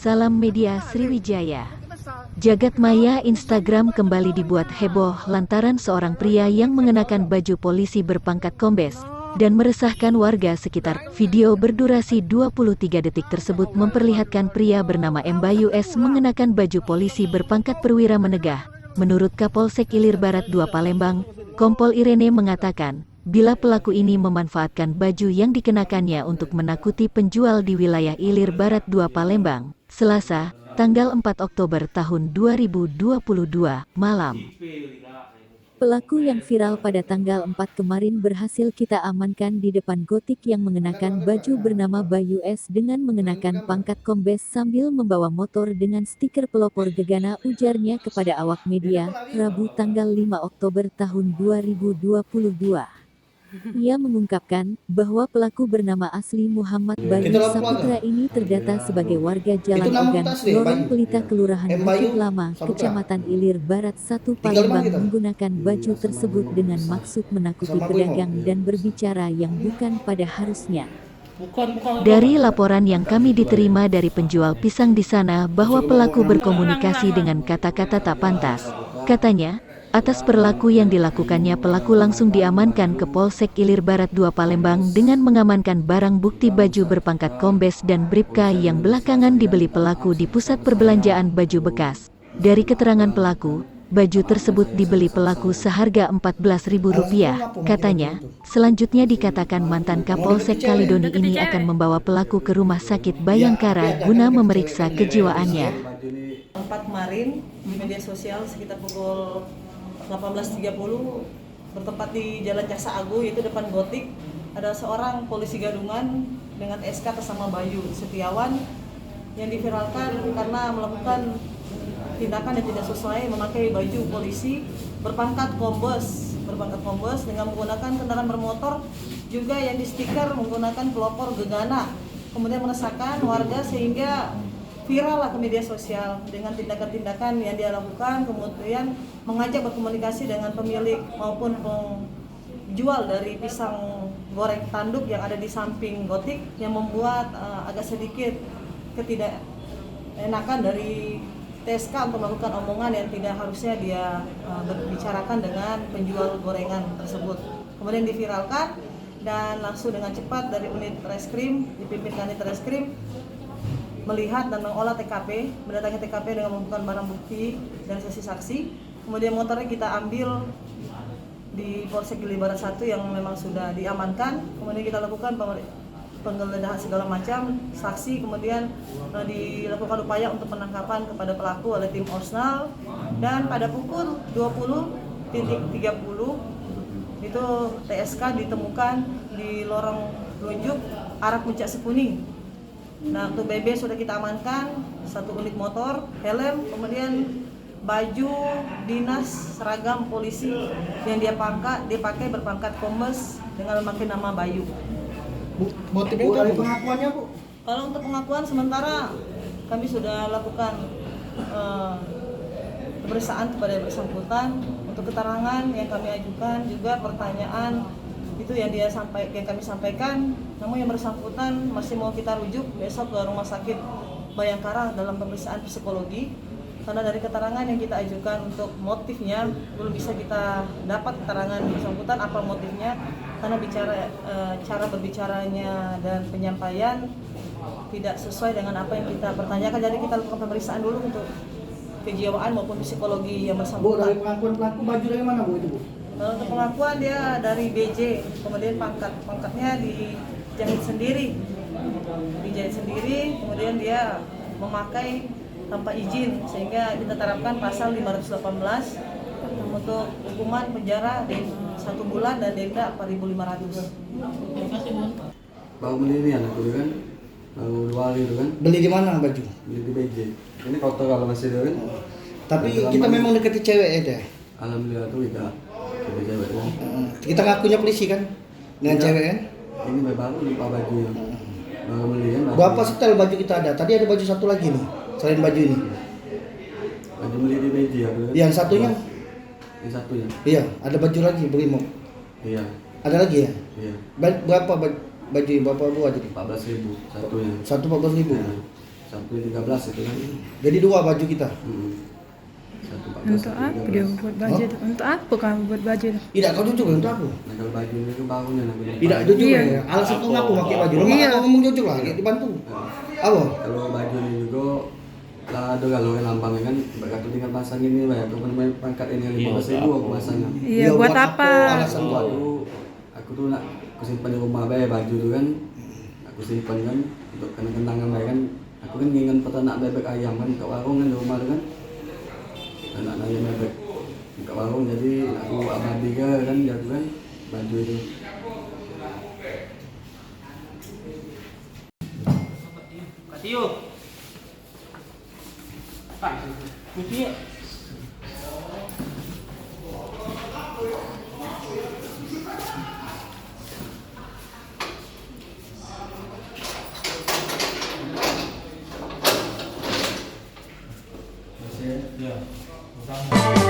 Salam Media Sriwijaya. Jagat maya Instagram kembali dibuat heboh lantaran seorang pria yang mengenakan baju polisi berpangkat kombes dan meresahkan warga sekitar. Video berdurasi 23 detik tersebut memperlihatkan pria bernama Mbayu S mengenakan baju polisi berpangkat perwira menegah. Menurut Kapolsek Ilir Barat 2 Palembang, Kompol Irene mengatakan, bila pelaku ini memanfaatkan baju yang dikenakannya untuk menakuti penjual di wilayah Ilir Barat 2 Palembang, Selasa, tanggal 4 Oktober tahun 2022, malam. Pelaku yang viral pada tanggal 4 kemarin berhasil kita amankan di depan gotik yang mengenakan baju bernama Bayu S dengan mengenakan pangkat kombes sambil membawa motor dengan stiker pelopor gegana, ujarnya kepada awak media, Rabu tanggal 5 Oktober tahun 2022. Ia mengungkapkan bahwa pelaku bernama asli Muhammad Bayu Saputra ini terdata sebagai warga Jalan Ogan, Lorong Pelita, Kelurahan Bukit Lama, Kecamatan Ilir Barat 1 Palembang menggunakan baju tersebut dengan maksud menakuti pedagang dan berbicara yang bukan pada harusnya. Dari laporan yang kami diterima dari penjual pisang di sana bahwa pelaku berkomunikasi dengan kata-kata tak pantas, katanya. Atas perilaku yang dilakukannya, pelaku langsung diamankan ke Polsek Ilir Barat 2 Palembang dengan mengamankan barang bukti baju berpangkat kombes dan bribka yang belakangan dibeli pelaku di pusat perbelanjaan baju bekas. Dari keterangan pelaku, baju tersebut dibeli pelaku seharga Rp14.000, katanya. Selanjutnya dikatakan mantan Kapolsek Kalidoni ini akan membawa pelaku ke Rumah Sakit Bayangkara guna memeriksa kejiwaannya. 4 kemarin di media sosial sekitar pukul 18.30 bertempat di Jalan Jaksa Agung, yaitu depan Gotik, ada seorang polisi gadungan dengan SK atas nama Bayu Setiawan yang diviralkan karena melakukan tindakan yang tidak sesuai, memakai baju polisi berpangkat kombes dengan menggunakan kendaraan bermotor juga yang distiker menggunakan pelopor gegana, kemudian meresahkan warga sehingga viral lah ke media sosial dengan tindakan-tindakan yang dia lakukan, kemudian mengajak berkomunikasi dengan pemilik maupun penjual dari pisang goreng tanduk yang ada di samping Gotik yang membuat agak sedikit ketidakenakan dari TSK untuk melakukan omongan yang tidak harusnya dia berbicarakan dengan penjual gorengan tersebut. Kemudian diviralkan dan langsung dengan cepat dari unit reskrim, dipimpin kanit reskrim, melihat dan mengolah TKP, mendatangi TKP dengan membuka barang bukti dan saksi-saksi. Kemudian motornya kita ambil di Polsek Ilir Barat 1 yang memang sudah diamankan. Kemudian kita lakukan penggeledahan segala macam saksi, kemudian dilakukan upaya untuk penangkapan kepada pelaku oleh tim Orsnal. Dan pada pukul 20.30 itu TSK ditemukan di lorong Lunjuk arah Puncak Sekuning. Nah, untuk BB sudah kita amankan, 1 unit motor, helm, kemudian baju dinas seragam polisi yang dia pakai berpangkat kombes dengan memakai nama Bayu. Motifnya itu apa pengakuannya, Bu? Kalau untuk pengakuan sementara kami sudah lakukan pemeriksaan kepada yang bersangkutan untuk keterangan yang kami ajukan, juga pertanyaan itu yang kami sampaikan. Namun yang bersangkutan masih mau kita rujuk besok ke Rumah Sakit Bayangkara dalam pemeriksaan psikologi, karena dari keterangan yang kita ajukan untuk motifnya belum bisa kita dapat keterangan bersangkutan apa motifnya, karena cara berbicaranya dan penyampaian tidak sesuai dengan apa yang kita pertanyakan. Jadi kita lakukan pemeriksaan dulu untuk kejiwaan maupun psikologi yang bersangkutan. Bu, dari pengakuan pelaku baju dari mana, Bu, itu, Bu? Untuk pengakuan dia dari BJ, kemudian pangkatnya dijahit sendiri, kemudian dia memakai tanpa izin, sehingga kita terapkan pasal 518 untuk hukuman penjara 1 bulan dan denda 4.500. Baru beli ini anak itu kan, baru 2 hari itu kan. Beli di mana baju? Beli di BJ. Ini kotor kalau masih itu kan. Tapi kita memang deketi cewek ya deh. Alhamdulillah tuh tidak. Jadi cewek kan. Kita ngakunya polisi kan dengan Tidak. cewek kan. Ini baru lupa baju yang baru beli kan. Berapa setel baju kita ada? Tadi ada baju satu lagi nih selain baju ini. Baju beli di BJ ya. Kan? Yang satunya? Yang satunya. Iya, ada baju lagi Brimob. Iya. Ada lagi ya? Iya. Berapa baju berapa buah jadi? 14.000 satunya. Satu 14.000. Iya. sampai 13 itu kan. Jadi 2 baju kita. Satu 14, Untuk satu apa 13. dia buat baju tu? Untuk apa kamu buat baju tu? Tidak, kau jujur untuk aku. Nah, kalau baju itu barunya nak beli. Tidak jujur Iya. ya. Alasan kau ngaku pakai baju. Lo Iya. kau ngomong jujur lah, kayak dibantu. Apa? Kalau baju ini juga lah ada kalau yang lambang kan berkata tinggal pasang ini bayar tuh pangkat ini 15.000 aku pasangnya. Iya, buat apa? Alasan Kalau kau. aku tuh nak aku simpan di rumah bayar baju tuh kan. Aku simpan kan untuk kenang-kenangan bayar kan. Aku kan ingin peternak bebek ayam kan kat warung kan di rumah tuh kan. Anak ayam bebek kat warung jadi aku abadi kan jatuh kan baju itu. Tio. Pak, putih. Ya.